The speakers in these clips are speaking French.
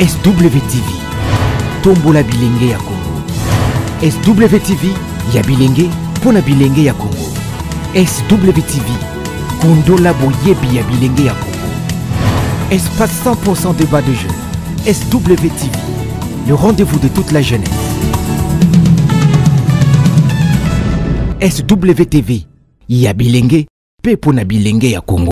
SWTV, Tombola Bilenge ya Congo. SWTV, ya Bilenge, Pona Bilenge ya Congo. SWTV, Kondola Boyebi ya Bilenge ya Congo. Espace 100% débat de jeunes. SWTV, le rendez-vous de toute la jeunesse. SWTV, ya Bilenge, pe Pona Bilenge ya Congo.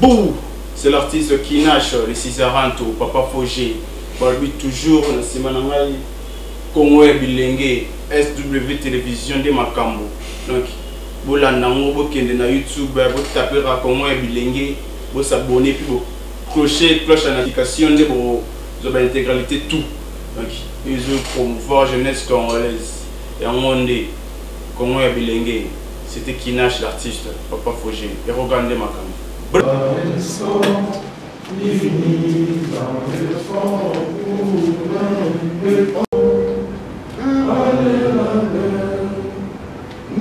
Bouh, c'est l'artiste qui nage, le Cisaranto, Papa Fogé, Barbi toujours, na Simanangai, Congo et Bilenge, SW Télévision de Makambo. Donc, vous l'avez vu na YouTube, vous tapez Congo et Bilenge, vous s'abonnez, puis vous clochez, cloche à notification de vos intégralité tout. Donc, ils ont promouvoir la jeunesse congolaise. Et en monde, Congo et Bilenge, c'était qui nage l'artiste, Papa Fogé, et regardez Makambo.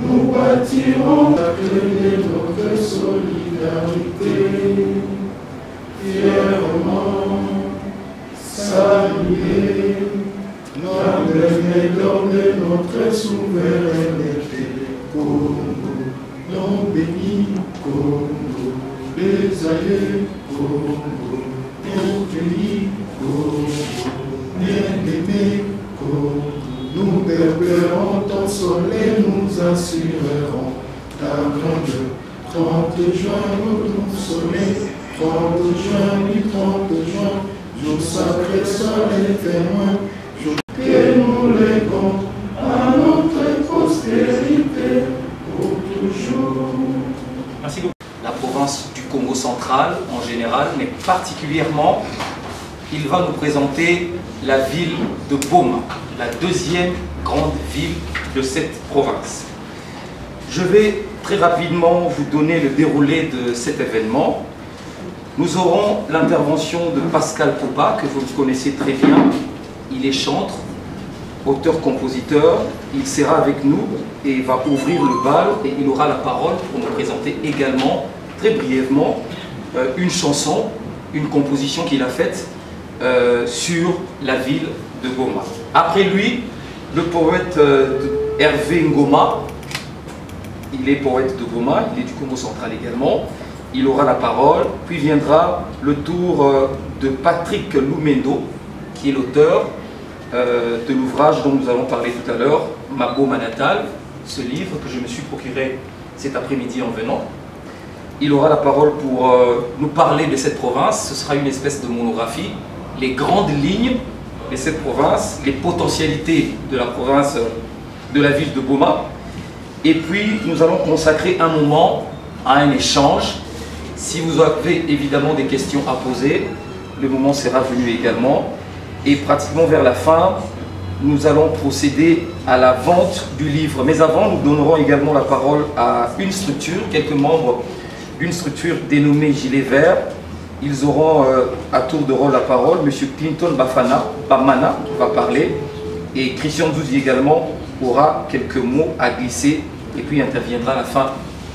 Nous bâtirons notre solidarité, fièrement saluer l'ordre de notre souveraineté. Congo, non béni, Congo. Les alliés, Congo, nos pays, Congo, bien-aimés, Congo, nous beurrons ton soleil, nous assurerons ta grandeur. 30 juin, nous soleil, 30 juin, oui, 30 juin, jour sacré, soleil témoin, jour que nous léguons à notre postérité pour toujours. Merci beaucoup. La province du Congo central en général, mais particulièrement, il va nous présenter la ville de Boma, la deuxième grande ville de cette province. Je vais très rapidement vous donner le déroulé de cet événement. Nous aurons l'intervention de Pascal Popa, que vous connaissez très bien. Il est chantre, auteur-compositeur. Il sera avec nous et va ouvrir le bal et il aura la parole pour nous présenter également, très brièvement, une chanson, une composition qu'il a faite sur la ville de Boma. Après lui, le poète Hervé Ngoma, il est poète de Boma, il est du Congo central également, il aura la parole, puis viendra le tour de Patrick Lumendo, qui est l'auteur de l'ouvrage dont nous allons parler tout à l'heure, Ma Boma natale, ce livre que je me suis procuré cet après-midi en venant. Il aura la parole pour nous parler de cette province. Ce sera une espèce de monographie, les grandes lignes de cette province, les potentialités de la province, de la ville de Boma. Et puis nous allons consacrer un moment à un échange. Si vous avez évidemment des questions à poser, le moment sera venu également. Et pratiquement vers la fin, nous allons procéder à la vente du livre. Mais avant, nous donnerons également la parole à une structure, quelques membres d'une structure dénommée Gilet Vert. Ils auront à tour de rôle la parole. M. Clinton Bamana va parler et Christian Douzi également aura quelques mots à glisser et puis interviendra à la fin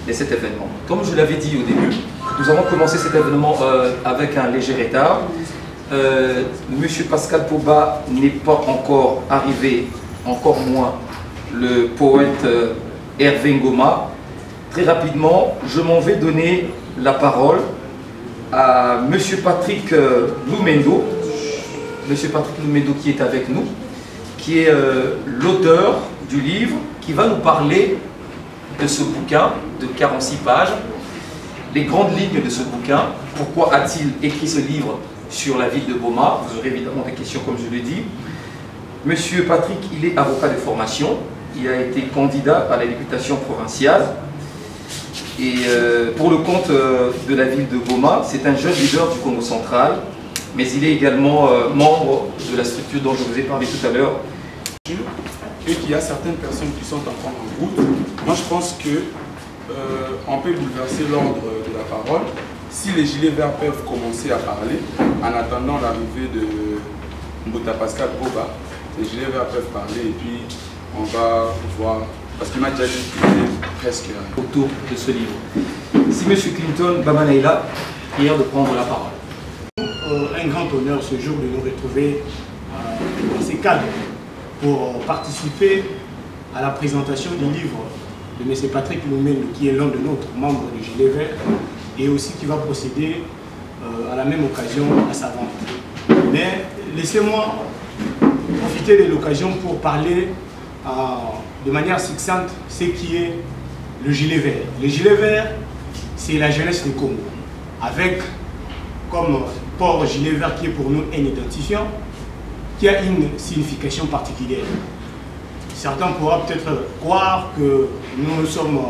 de cet événement. Comme je l'avais dit au début, nous avons commencé cet événement avec un léger retard. Monsieur Pascal Popa n'est pas encore arrivé, encore moins le poète Hervé Ngoma. Très rapidement, je m'en vais donner la parole à Monsieur Patrick Lumendo. Monsieur Patrick Lumendo qui est avec nous, qui est l'auteur du livre, qui va nous parler de ce bouquin de 46 pages, les grandes lignes de ce bouquin. Pourquoi a-t-il écrit ce livre sur la ville de Boma? Vous aurez évidemment des questions comme je l'ai dit. Monsieur Patrick, il est avocat de formation. Il a été candidat à la députation provinciale. Et pour le compte de la ville de Goma, c'est un jeune leader du Congo central, mais il est également membre de la structure dont je vous ai parlé tout à l'heure. Et qu'il y a certaines personnes qui sont encore en route. Moi je pense que on peut bouleverser l'ordre de la parole si les gilets verts peuvent commencer à parler en attendant l'arrivée de Mbota Pascal Boba. Les gilets verts peuvent parler et puis on va voir, parce qu'il m'a déjà dit qu'il était presque autour de ce livre. Si M. Clinton Bamana est là, prière de prendre la parole. Un grand honneur ce jour de nous retrouver dans ces cadres pour participer à la présentation du livre de M. Patrick Lumumba, qui est l'un de notre membres du Gilet Vert, et aussi qui va procéder à la même occasion à sa vente. Mais laissez-moi profiter de l'occasion pour parler de manière succincte ce qui est le Gilet Vert. Le Gilet Vert, c'est la jeunesse du Congo, avec comme port gilet vert qui est pour nous un identifiant, qui a une signification particulière. Certains pourront peut-être croire que nous sommes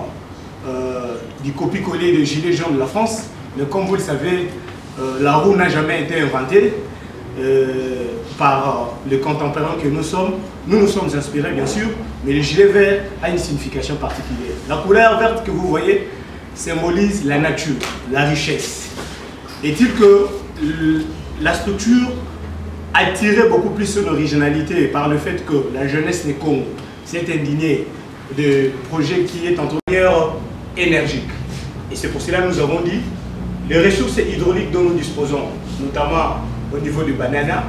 du copier-coller de gilets jaunes de la France, mais comme vous le savez, la roue n'a jamais été inventée par les contemporains que nous sommes. Nous nous sommes inspirés bien sûr, mais le gilet vert a une signification particulière. La couleur verte que vous voyez symbolise la nature, la richesse. Est-il que la structure a tiré beaucoup plus son originalité par le fait que la jeunesse des Congo s'est indignée de projets qui est en manière énergique. Et c'est pour cela que nous avons dit les ressources hydrauliques dont nous disposons, notamment au niveau du banana,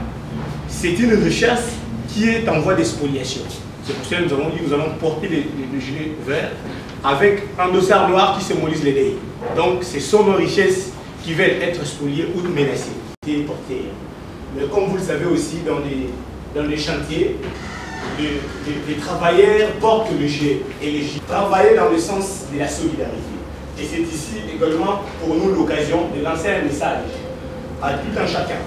c'est une richesse qui est en voie d'expoliation. C'est pour cela que nous avons dit que nous allons porter le gilet vert avec un dossard noir qui symbolise les dés. Donc c'est son richesse qui veulent être spoliés ou menacés. Mais comme vous le savez aussi, dans les chantiers, les travailleurs portent le gilet. Et les gilets travaillent dans le sens de la solidarité. Et c'est ici également pour nous l'occasion de lancer un message à tout un chacun.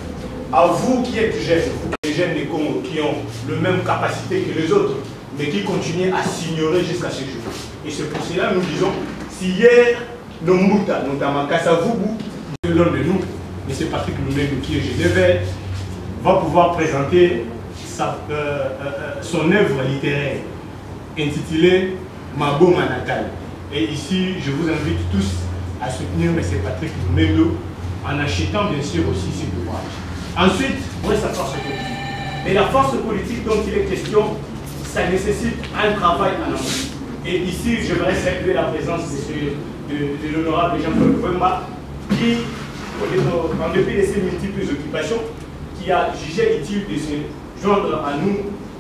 À vous qui êtes jeunes, vous les jeunes des Congo qui ont la même capacité que les autres, mais qui continuent à s'ignorer jusqu'à ce jour. Et c'est pour cela que nous disons, si hier, nos Mouta, notamment Kassavubu, l'un de nous, M. Patrick Lumumba, qui est gilet vert, va pouvoir présenter son œuvre littéraire intitulée Mabo Manatal. Et ici, je vous invite tous à soutenir M. Patrick Lumumba en achetant bien sûr aussi ses ouvrages. Ensuite, pour sa force politique. Et la force politique dont il est question, ça nécessite un travail en amont. Et ici, je voudrais saluer la présence de l'honorable Jean-Paul Wemba, qui, en dépit de ses multiples occupations, qui a jugé utile de se joindre à nous,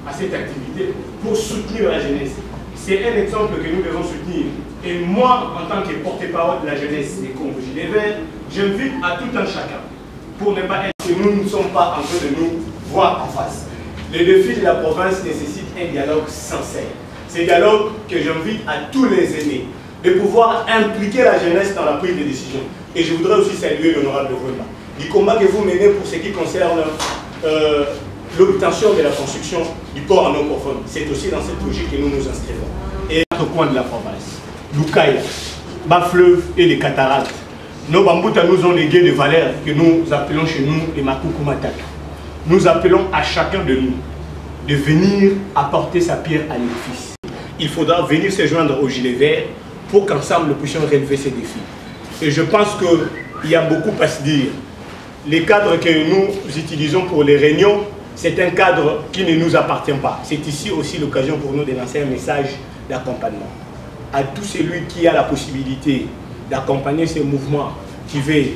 à cette activité, pour soutenir la jeunesse. C'est un exemple que nous devons soutenir. Et moi, en tant que porte-parole de la jeunesse des Congo Gilet Vert, j'invite à tout un chacun, pour ne pas être que nous ne sommes pas en train de nous voir en face. Les défis de la province nécessitent un dialogue sincère. C'est un dialogue que j'invite à tous les aînés, de pouvoir impliquer la jeunesse dans la prise de décision. Et je voudrais aussi saluer l'honorable Wemba, du combat que vous menez pour ce qui concerne l'obtention de la construction du port en eau profonde. C'est aussi dans cette logique que nous nous inscrivons. Et à l'autre coin de la province, Lukaïa, Bas-Fleuve et les cataractes, nos Bambouta nous ont légué des valeurs que nous appelons chez nous les Makuku Mataka. Nous appelons à chacun de nous de venir apporter sa pierre à l'édifice. Il faudra venir se joindre au gilet vert pour qu'ensemble nous puissions relever ces défis. Et je pense qu'il y a beaucoup à se dire. Les cadres que nous utilisons pour les réunions, c'est un cadre qui ne nous appartient pas. C'est ici aussi l'occasion pour nous de lancer un message d'accompagnement. À tout celui qui a la possibilité d'accompagner ces mouvements qui veulent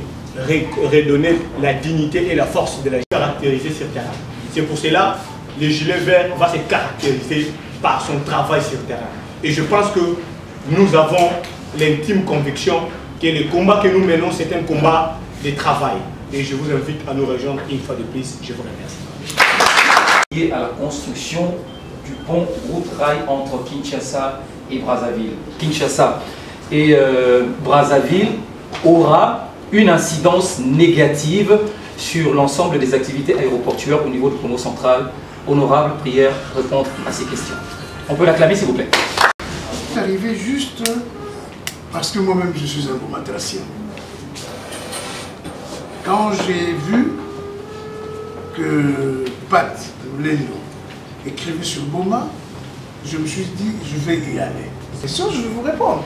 redonner la dignité et la force de la caractériser sur terrain. C'est pour cela que le gilet vert va se caractériser par son travail sur terrain. Et je pense que nous avons l'intime conviction que le combat que nous menons, c'est un combat de travail. Et je vous invite à nous rejoindre une fois de plus. Je vous remercie. Lié à la construction du pont route-rail entre Kinshasa et Brazzaville. Kinshasa et Brazzaville aura une incidence négative sur l'ensemble des activités aéroportuaires au niveau du Congo central. Honorable, prière, répondre à ces questions. On peut l'acclamer s'il vous plaît. Arrivé juste Parce que moi-même, je suis un bomatracien. Quand j'ai vu que Pat Leno écrivait sur Boma, je me suis dit, je vais y aller. C'est sûr, je vais vous répondre.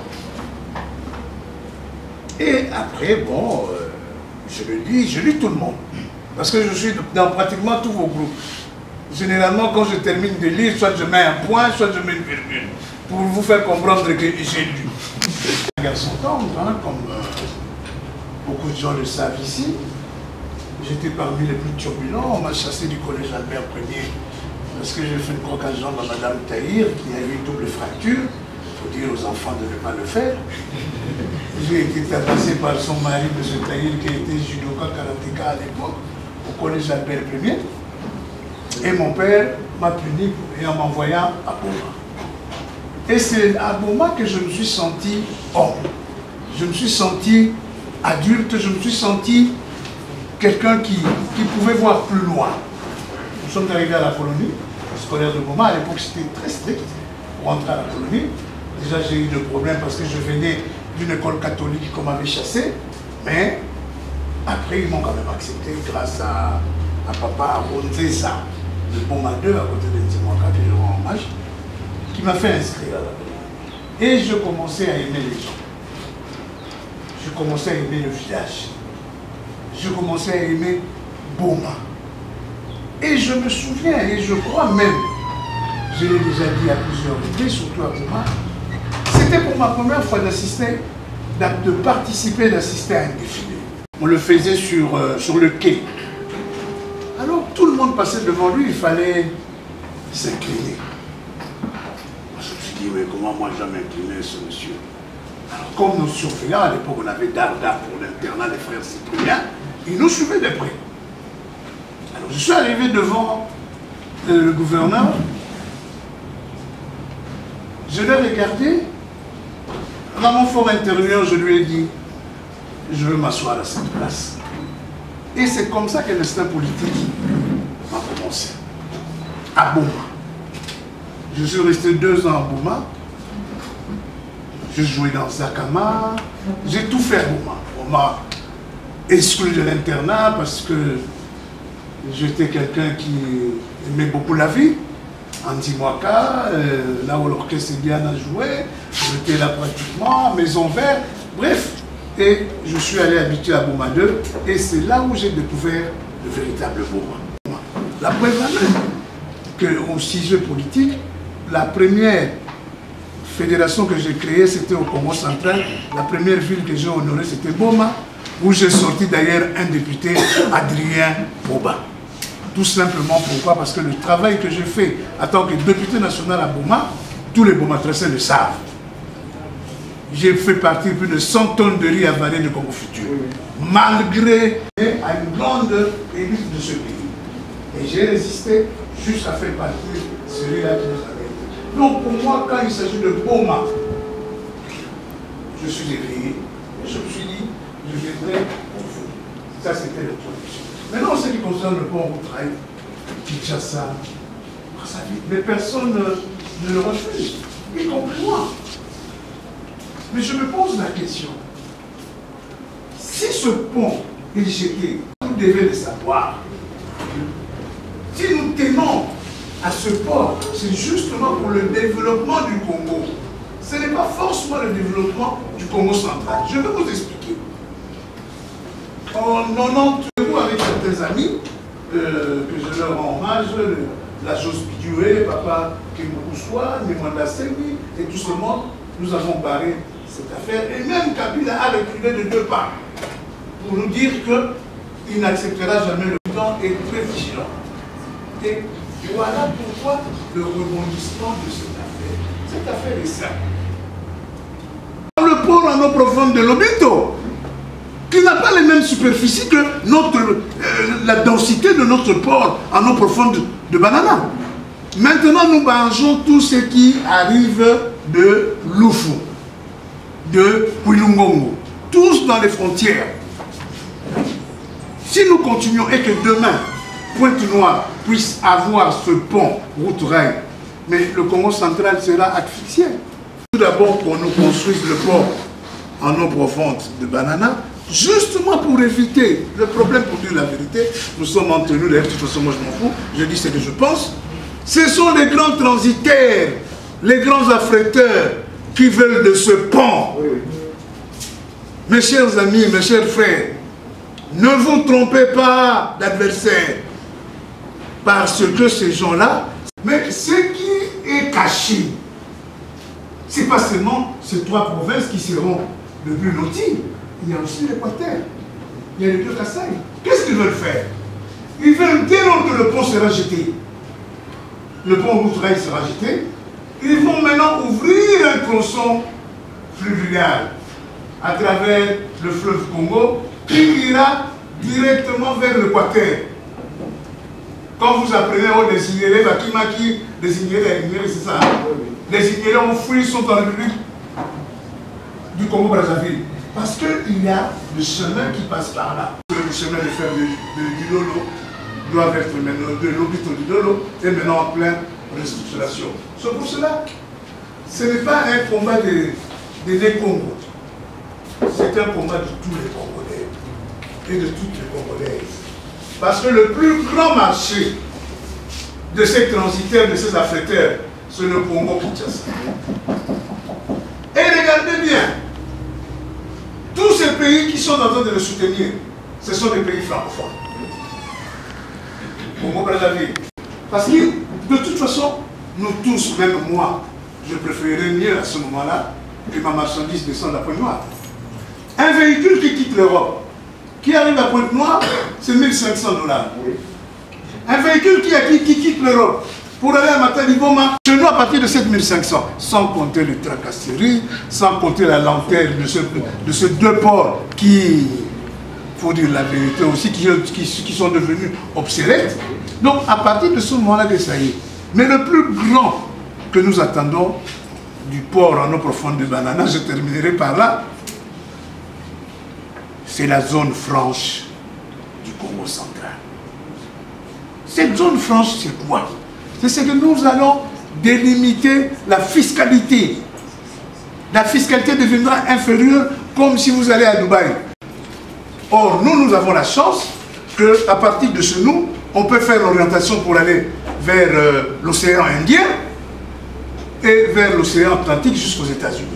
Et après, bon, je lis tout le monde. Parce que je suis dans pratiquement tous vos groupes. Généralement, quand je termine de lire, soit je mets un point, soit je mets une virgule. Pour vous faire comprendre que j'ai lu. Un garçon tendre, hein, comme beaucoup de gens le savent ici. J'étais parmi les plus turbulents. On m'a chassé du collège Albert Ier parce que j'ai fait une croque à jambe à Madame Tahir qui a eu une double fracture. Il faut dire aux enfants de ne pas le faire. J'ai été tabassé par son mari, M. Tahir, qui était judoka karatéka à l'époque, au collège Albert Ier. Et mon père m'a puni en m'envoyant à Boma. Et c'est à Boma que je me suis senti homme. Je me suis senti adulte, je me suis senti quelqu'un qui pouvait voir plus loin. Nous sommes arrivés à la colonie scolaire de Boma. À l'époque, c'était très strict pour entrer à la colonie. Déjà, j'ai eu des problèmes parce que je venais d'une école catholique qu'on m'avait chassé. Mais après, ils m'ont quand même accepté grâce à papa Ronzesa de Boma 2 à côté de Nzimwaka, que je rends hommage, qui m'a fait inscrire à la colonie. Et je commençais à aimer les gens. Je commençais à aimer le village. Je commençais à aimer Boma. Et je me souviens, et je crois même, je l'ai déjà dit à plusieurs reprises, surtout à Boma, c'était pour ma première fois d'assister, de participer, d'assister à un défilé. On le faisait sur le quai. Alors tout le monde passait devant lui, il fallait s'incliner. Je me suis dit, mais comment moi je vais m'incliner ce monsieur? Alors comme nos surveillants, à l'époque on avait Darda pour l'internat des frères Cypriens, ils nous suivaient de près. Alors je suis arrivé devant le gouverneur, je l'ai regardé, dans mon fort intérieur, je lui ai dit, je veux m'asseoir à cette place. Et c'est comme ça que l'instinct politique m'a commencé. À Boma. Je suis resté 2 ans à Boma. Je jouais dans Zakama. J'ai tout fait à Boma. On m'a exclu de l'internat parce que j'étais quelqu'un qui aimait beaucoup la vie. Nzimwaka, là où l'orchestre Diana jouait, j'étais là pratiquement, Maison Verte, bref. Et je suis allé habiter à Boma 2 et c'est là où j'ai découvert le véritable Boma. La preuve qu'au sujet politique, la première fédération que j'ai créée, c'était au Congo central. La première ville que j'ai honorée, c'était Boma, où j'ai sorti d'ailleurs un député, Adrien Boba. Tout simplement pourquoi? Parce que le travail que j'ai fait en tant que député national à Boma, tous les Bomatracens le savent. J'ai fait partir plus de 100 tonnes de riz avalé de Congo Futur, malgré à une grande élite de ce pays. Et j'ai résisté juste à faire partir celui-là qui nous avait été. Donc pour moi, quand il s'agit de Boma, je suis éveillé. Je me suis dit, je viendrai pour vous. Ça, c'était le production. Maintenant, en ce qui concerne le pont Routraille, Kinshasa, mais personne ne le refuse, y compris moi. Mais je me pose la question, si ce pont est jeté, vous devez le savoir. Si nous tenons à ce port, c'est justement pour le développement du Congo. Ce n'est pas forcément le développement du Congo central. Je vais vous expliquer. En 90, avec certains amis, que je leur rends hommage, la Jose Bidoué, Papa Kemoukoussoua, Nemanda Semi, et tout ce monde, nous avons barré cette affaire. Et même Kabila a reculé de 2 pas pour nous dire qu'il n'acceptera jamais le temps et très vigilant. Et voilà pourquoi le rebondissement de cette affaire. Cette affaire est simple. Le port en eau profonde de Lobito, qui n'a pas les mêmes superficies que la densité de notre port en eau profonde de Banana. Maintenant, nous mangeons tout ce qui arrive de Lufu, de Kouilungongo, tous dans les frontières. Si nous continuons et que demain, Pointe-Noire puisse avoir ce pont route-rail, mais le Congo central sera asphyxié. Tout d'abord qu'on nous construise le port en eau profonde de Banana, justement pour éviter le problème, pour dire la vérité. Nous sommes entre nous, d'ailleurs, de toute façon, moi je m'en fous, je dis ce que je pense. Ce sont les grands transitaires, les grands affréteurs qui veulent de ce pont. Mes chers amis, mes chers frères, ne vous trompez pas d'adversaire, parce que ces gens-là, mais ce qui est caché, ce n'est pas seulement ces 3 provinces qui seront le plus loties, il y a aussi l'Équateur, il y a les 2 Kasaï. Qu'est-ce qu'ils veulent faire? Ils veulent, dès lors que le pont sera jeté, le pont Outraï sera jeté, ils vont maintenant ouvrir un tronçon fluvial à travers le fleuve Congo qui ira directement vers l'Équateur. Quand vous apprenez au désignéré, Bakimaki, désignéré, c'est ça. Les Ignérés ont fui, sont en République du Congo-Brazzaville. Parce qu'il y a le chemin qui passe par là. Le chemin de fer du Lolo doit être maintenant de l'hôpital du Lolo et maintenant en pleine restructuration. C'est pour cela, ce n'est pas un combat des Congos. C'est un combat de tous les Congolais et de toutes les Congolaises. Parce que le plus grand marché de ces transitaires, de ces affréteurs, c'est le Congo-Kinshasa. Et regardez bien, tous ces pays qui sont en train de le soutenir, ce sont des pays francophones. Congo-Brazzaville. Parce que, de toute façon, nous tous, même moi, je préférerais mieux à ce moment-là que ma marchandise descende à Pointe-Noire. Un véhicule qui quitte l'Europe, qui arrive à Pointe-Noire, c'est 1 500 $. Un véhicule qui quitte l'Europe pour aller à Matadi-Boma, chez nous à partir de 7 500, sans compter les tracasseries, sans compter la lenteur de ces 2 ports qui, il faut dire la vérité aussi, qui sont devenus obsolètes. Donc à partir de ce moment-là, ça y est. Mais le plus grand que nous attendons du port en eau profonde de Banana, je terminerai par là, c'est la zone franche du Congo central. Cette zone franche, c'est quoi? C'est ce que nous allons délimiter la fiscalité. La fiscalité deviendra inférieure comme si vous allez à Dubaï. Or, nous avons la chance qu'à partir de chez nous, on peut faire l'orientation pour aller vers l'océan Indien et vers l'océan Atlantique jusqu'aux États-Unis.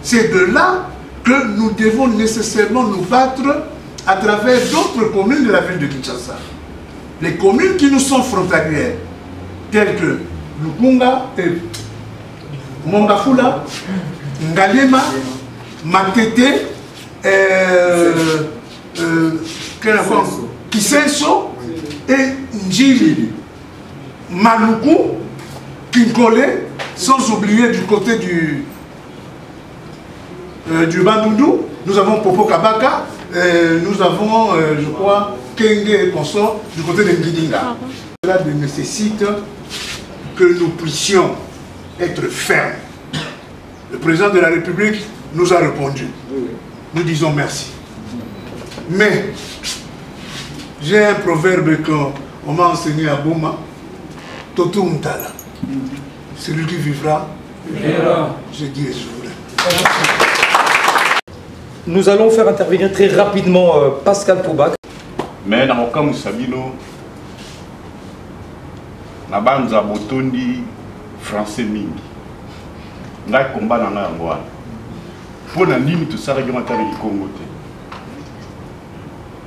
C'est de là que nous devons nécessairement nous battre à travers d'autres communes de la ville de Kinshasa. Les communes qui nous sont frontalières, telles que Lukunga, Mongafula, Ngalema, Matete, Kisenso et Njili, Maluku, Kinkole, sans oublier du côté du Bandundu, nous avons Popo Kabaka, nous avons, je crois, Kenge et consort du côté de Ngidinga. Cela nécessite que nous puissions être fermes. Le président de la République nous a répondu. Nous disons merci. Mais j'ai un proverbe qu'on m'a enseigné à Boma, Toto Mtala. Celui qui vivra, je dis je voulais. Nous allons faire intervenir très rapidement Pascal Toubac. Mais dans le cas où Sabino, na banza botondi français mingi. Ngai combat na ngai ngwa. Pour na nini to sara joma tali Congo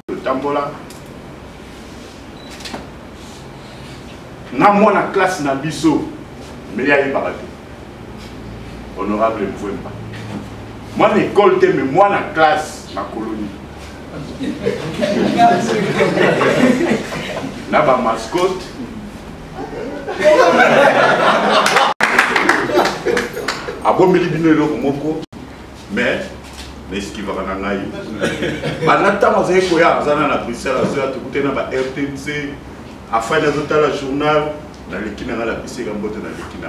te. Tambola. Na mwana classe na biso, mais ya yebaka. Honorable Mfwemba. Moi l'école te mais moi na classe na colonie. Na ba mascotte. Abomeli bino eloko moko mais n'esquive na ngai. Banata mazai koya zana na Bruxelles azoya tukute na ba RTNC afin de la journal dans l'équipe na la pise ga mbote na l'équipe.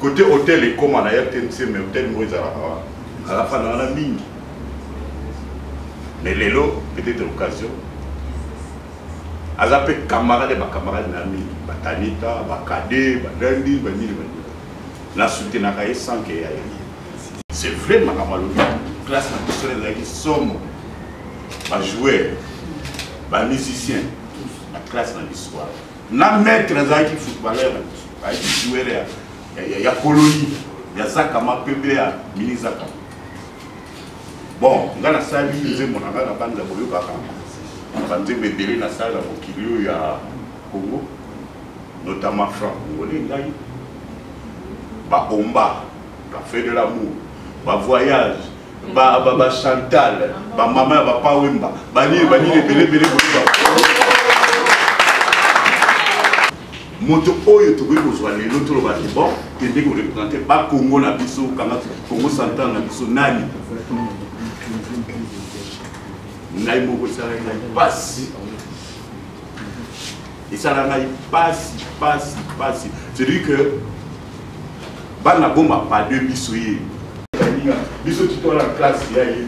Côté hôtel et comme na RTNC mais hôtel mo ezala à la fin na la mingi. Mais lelo peut-être l'occasion azape camarade ba camarade na mi batanita bakade badandi banini banini la soutenaka sans que c'est vrai makamalo classe na biso ezalaki somo bajoueur bamusicien na classe na biso wana na maître azalaki footballeur na biso ayaki joueur ya colonie ya zakama pembe ya mini zakama bon nga nasali nzembo na nga na banza boyokaka banzembo ebele nasali na mokili oyo ya Congo notamment franc congolais ngai baomba café de l'amour bavoyage bachantal bamama ya bapa wemba banini ebelebele moto oyo tokoki kozwa lelo toloba te bon tende korepresente bakongo na biso kanga Congo central na biso nani ngai moko esalaki ngai pasi esala ngai pasi c'est-à-dire que bana bomba pade biso ye biso titola classe ya ye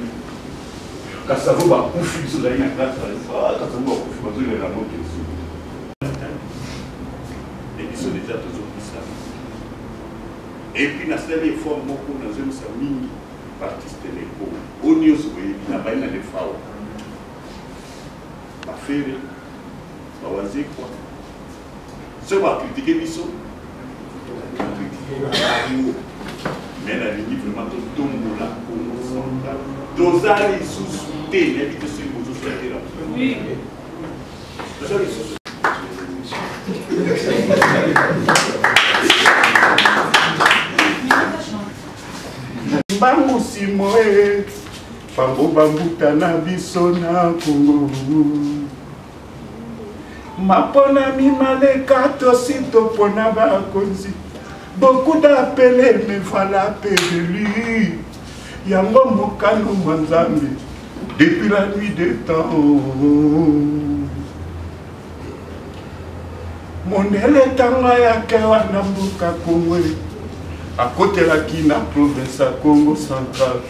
kasavo bakufi biso zali na classe kasavo bakufi bazolela moto esu et biso déjà tozokisa et puis nasali effort moko nazomisa mingi baartiste leko oyo nyonso boyebi na bai na lefao bafere bawazekwa so bakritike biso mais nalingi vraiment totombola Congo central toza lisusu te nayebi te soki bozosalela toza lisusu mbangusimo e bango bambuta na biso na Congo mapona mimaleka tosi topona bakonzi beaucoup d'appelés mais voilà peu de lui yango mokano mwa Nzambe depuis la nuit des temps mondele ntango yake wana mboka Congo akotelaki na province ya Congo central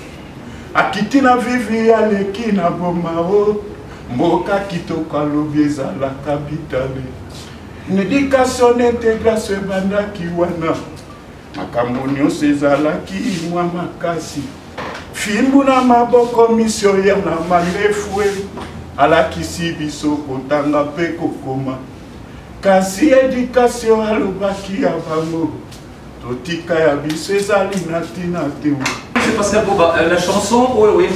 akiti na vivi aleki na bomao mboka kitoko alobi ezala kapitale l'éducation d'intégration ebandaki wana makambo nyonso ezalaki mwa makasi fimbu na maboko missionnaire na manefue alakisi biso kotanga mpe kokoma kasi éducation alobaki ya bango totika ya biso ezali na ntina te. Monsieur Pascal Boba, la chanson oui,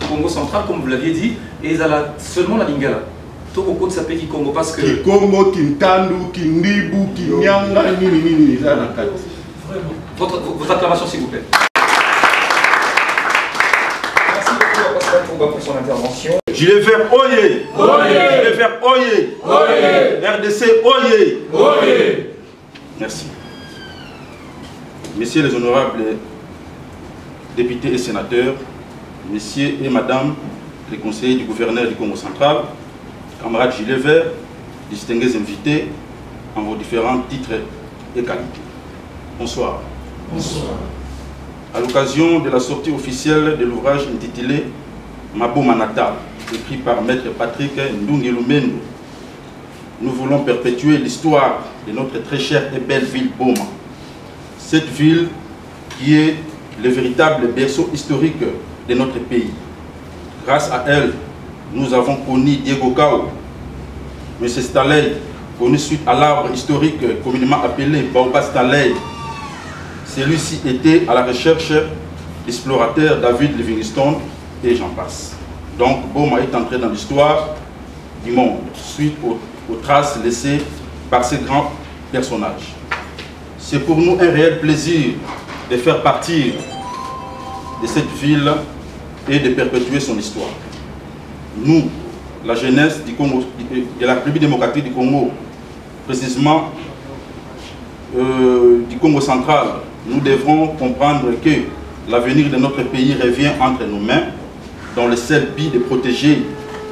Congo central, comme vous l'aviez dit, et seulement la lingala. Tout au cours de sa pays Congo parce que. Congo, Kintandu, Kindibu, Kinyanga, nini, votre acclamation, s'il vous plaît. Merci beaucoup à Pascal Boba pour son intervention. Gilet vert, oyez! Gilet vert, oyez! RDC, oyez! Merci. Messieurs les honorables députés et sénateurs, messieurs et madame les conseillers du gouverneur du Congo central, camarades gilets verts, distingués invités en vos différents titres et qualités. Bonsoir. Bonsoir. À l'occasion de la sortie officielle de l'ouvrage intitulé Mabo Manata, écrit par Maître Patrick Ndungelumendo, nous voulons perpétuer l'histoire de notre très chère et belle ville Boma. Cette ville qui est le véritable berceau historique de notre pays. Grâce à elle, nous avons connu Diego Cao, M. Staley, connu suite à l'arbre historique communément appelé Baobab Staley. Celui-ci était à la recherche d'explorateur David Livingstone et j'en passe. Donc Boma est entré dans l'histoire du monde suite aux traces laissées par ces grands personnages. C'est pour nous un réel plaisir de faire partie de cette ville et de perpétuer son histoire. Nous, la jeunesse du Congo, de la République démocratique du Congo, précisément du Congo central, nous devrons comprendre que l'avenir de notre pays revient entre nos mains, dans le seul but de protéger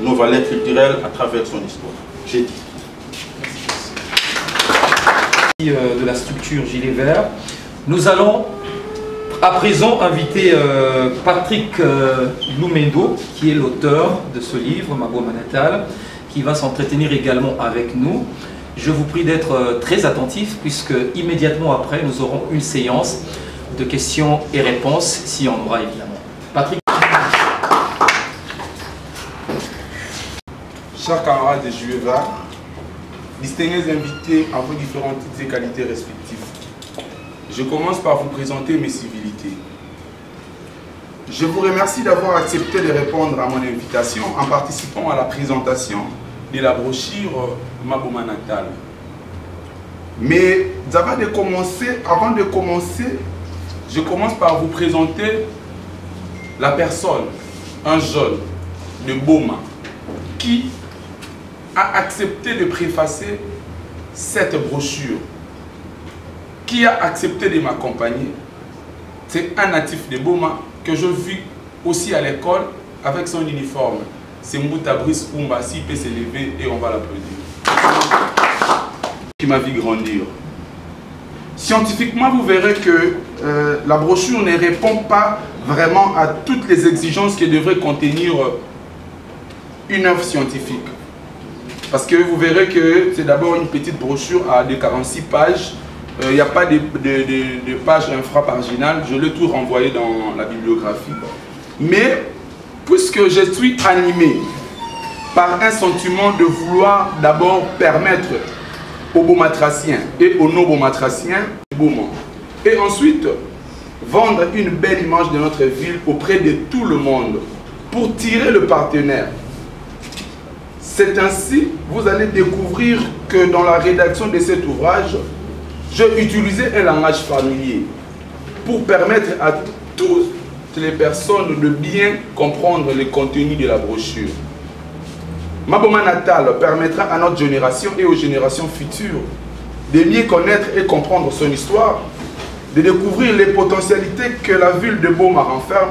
nos valeurs culturelles à travers son histoire. J'ai dit. De la structure Gilet Vert. Nous allons à présent inviter Patrick Lumendo, qui est l'auteur de ce livre, Mabo Manata, qui va s'entretenir également avec nous. Je vous prie d'être très attentifs, puisque immédiatement après, nous aurons une séance de questions et réponses, si on aura évidemment. Patrick. Chers camarades de JUEVA, distingués invités à vos différents titres et qualités respectifs, je commence par vous présenter mes civilités. Je vous remercie d'avoir accepté de répondre à mon invitation en participant à la présentation de la brochure Maboma Natal. Mais avant de commencer, je commence par vous présenter la personne, un jeune de Boma, qui a accepté de préfacer cette brochure, qui a accepté de m'accompagner. C'est un natif de Boma que je vis aussi à l'école avec son uniforme. C'est Mbouta Brice Oumba, s'il peut s'élever et on va l'applaudir. Qui m'a vu grandir. Scientifiquement, vous verrez que la brochure ne répond pas vraiment à toutes les exigences que devrait contenir une œuvre scientifique. Parce que vous verrez que c'est d'abord une petite brochure à de 46 pages. Il n'y a pas de pages infrapaginales. Je l'ai tout renvoyé dans la bibliographie. Mais puisque je suis animé par un sentiment de vouloir d'abord permettre aux Bomatraciens et aux non-Bomatraciens et ensuite vendre une belle image de notre ville auprès de tout le monde pour tirer le partenaire. C'est ainsi, vous allez découvrir que dans la rédaction de cet ouvrage, j'ai utilisé un langage familier pour permettre à toutes les personnes de bien comprendre le contenu de la brochure. Maboma Natal permettra à notre génération et aux générations futures de mieux connaître et comprendre son histoire, de découvrir les potentialités que la ville de Boma renferme,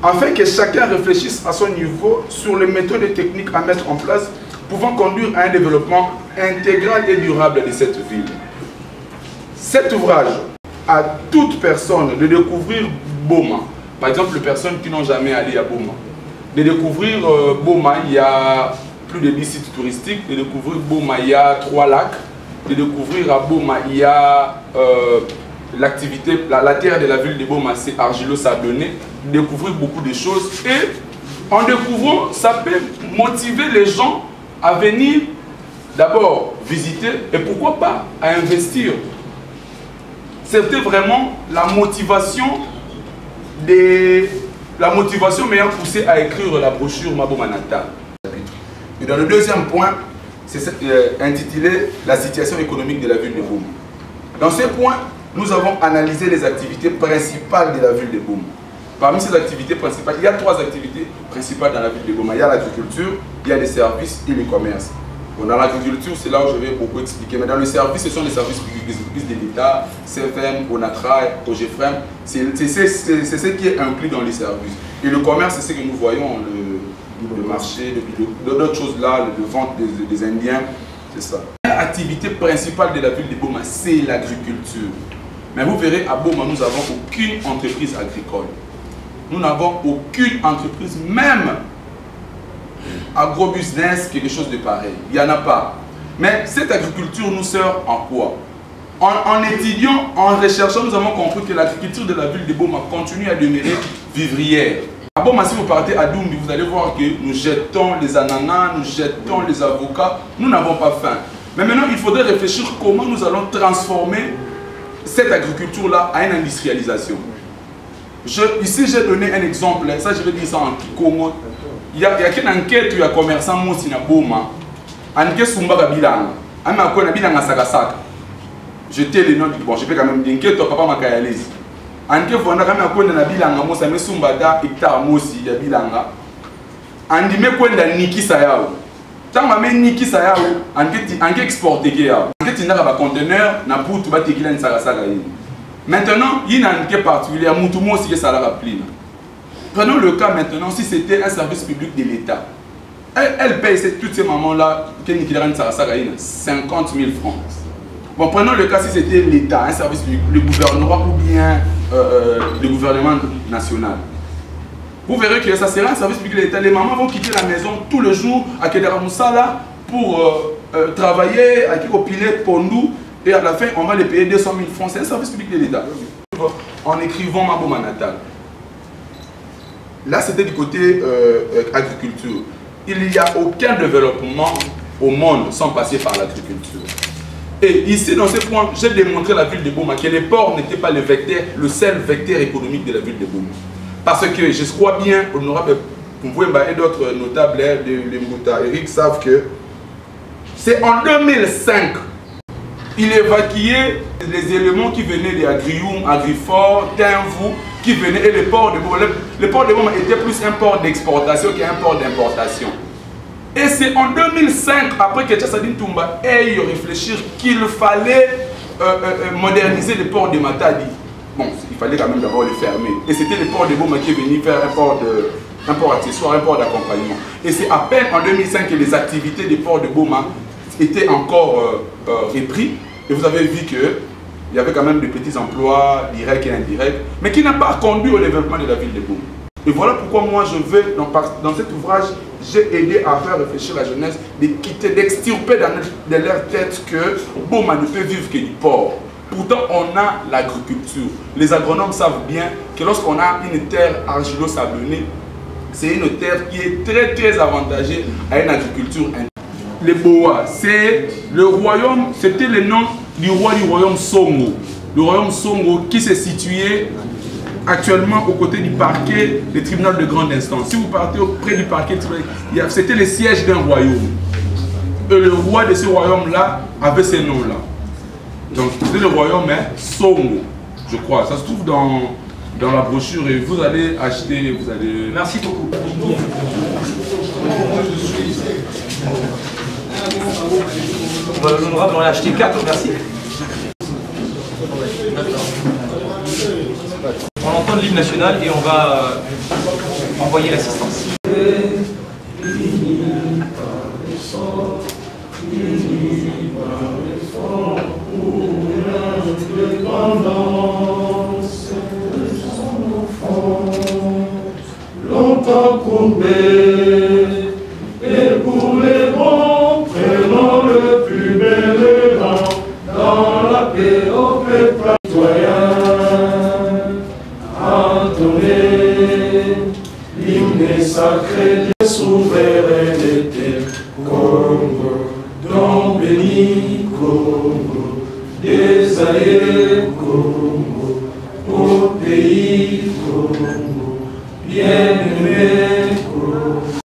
afin que chacun réfléchisse à son niveau sur les méthodes et techniques à mettre en place pouvant conduire à un développement intégral et durable de cette ville. Cet ouvrage à toute personne de découvrir Boma, par exemple les personnes qui n'ont jamais allé à Boma, de découvrir Boma, il y a plus de 10 sites touristiques, de découvrir Boma, il y a 3 lacs, de découvrir à Boma, il y a l'activité, la terre de la ville de Boma, c'est argilo-sablonné, découvrir beaucoup de choses et en découvrant, ça peut motiver les gens à venir d'abord visiter et pourquoi pas à investir. C'était vraiment la motivation m'ayant poussé à écrire la brochure Maboma Natal. Et dans le deuxième point, c'est intitulé La situation économique de la ville de Boma. Dans ce point, nous avons analysé les activités principales de la ville de Boma. Parmi ces activités principales, il y a 3 activités principales dans la ville de Boma. Il y a l'agriculture, il y a les services et les commerces. Bon, dans l'agriculture, c'est là où je vais beaucoup expliquer. Mais dans le service, ce sont les services publics, de l'État, CFM, ONATRA, OGEFREM. C'est ce qui est inclus dans les services. Et le commerce, c'est ce que nous voyons, le marché, d'autres choses là, le vente des Indiens, c'est ça. L'activité principale de la ville de Boma, c'est l'agriculture. Mais vous verrez, à Boma, nous n'avons aucune entreprise agricole. Nous n'avons aucune entreprise, même agro-business, quelque chose de pareil. Il n'y en a pas. Mais cette agriculture nous sert en quoi? En étudiant, en recherchant, nous avons compris que l'agriculture de la ville de Boma continue à demeurer vivrière. À Boma, si vous partez à Dumbi, vous allez voir que nous jetons les ananas, nous jetons les avocats. Nous n'avons pas faim. Mais maintenant, il faudrait réfléchir comment nous allons transformer cette agriculture-là à une industrialisation. Ici, j'ai donné un exemple, ça je vais dire ça en Kikongo. Il y a qu'une enquête, il y a un commerçant qui a Boma. Anke Sumba Bilanga. Ama Kona Bilanga Sagasaka. Je t'ai le nom, bon, je peux quand même dire que papa m'a kayalezi. Anke Fonda Kama Kona Bilanga, Mosa Mesumba da hectare Mosi ya Bilanga. Andime Kwenda Niki Sayao. Tant ma Niki Sayao, Anke exporté Kéa. Anke Tinaka ba conteneur, na poutu ba tekila ni Sagasaka. Maintenant, il y a un cas particulier, Moutoumou aussi qui est salaire plein. Prenons le cas maintenant, si c'était un service public de l'État. Elle paye toutes ces mamans-là, 50 000 francs. Bon, prenons le cas si c'était l'État, un service public, le gouvernement ou bien le gouvernement national. Vous verrez que ça sera un service public de l'État. Les mamans vont quitter la maison tous les jours à Kedera Moussala pour travailler à Kikopile, Pondou. Et à la fin, on va les payer 200 000 francs. C'est un service public de l'État. En écrivant Maboma Natal. là c'était du côté agriculture. Il n'y a aucun développement au monde sans passer par l'agriculture. Et ici, dans ce point, j'ai démontré à la ville de Boma que les ports n'étaient pas le seul vecteur économique de la ville de Boma. Parce que je crois bien, honorable Poumbouemba et d'autres notables, les Mouta, Eric, savent que c'est en 2005 il évacuait les éléments qui venaient de Agrium, Agrifort, Tinvou, qui venaient, et les ports de Boma. Les ports de Boma étaient plus un port d'exportation qu'un port d'importation. Et c'est en 2005, après que Tchassadine Toumba ait réfléchi qu'il fallait moderniser le port de Matadi. Bon, il fallait quand même d'abord le fermer. Et c'était le port de Boma qui est venu faire un port accessoire, un port d'accompagnement. Et c'est à peine en 2005 que les activités des ports de Boma étaient encore repris. Et vous avez vu qu'il y avait quand même des petits emplois directs et indirects, mais qui n'ont pas conduit au développement de la ville de Boma. Et voilà pourquoi moi je veux, dans cet ouvrage, j'ai aidé à faire réfléchir la jeunesse, de quitter, d'extirper dans leur tête que Boma ne peut vivre que du port. Pourtant, on a l'agriculture. Les agronomes savent bien que lorsqu'on a une terre argilo-sablonnée, c'est une terre qui est très très avantagée à une agriculture. Les Boa, c'est le royaume, c'était le nom du royaume Songo. Le royaume Songo qui s'est situé actuellement aux côtés du parquet du tribunal de grande instance. Si vous partez auprès du parquet, c'était le siège d'un royaume. Et le roi de ce royaume-là avait ce nom-là. Donc c'était le royaume Songo, je crois. Ça se trouve dans la brochure et vous allez acheter, vous allez... Merci beaucoup. L'honorable, on va acheter 4, merci. On entend l'hymne national et on va envoyer l'assistance. Longtemps courbé, et pour les bons, prenons le plus bel élan dans la paix au peuple citoyen. Entonner l'hymne sacré de souveraineté, Congo, don béni, Congo, des aïeux, Congo.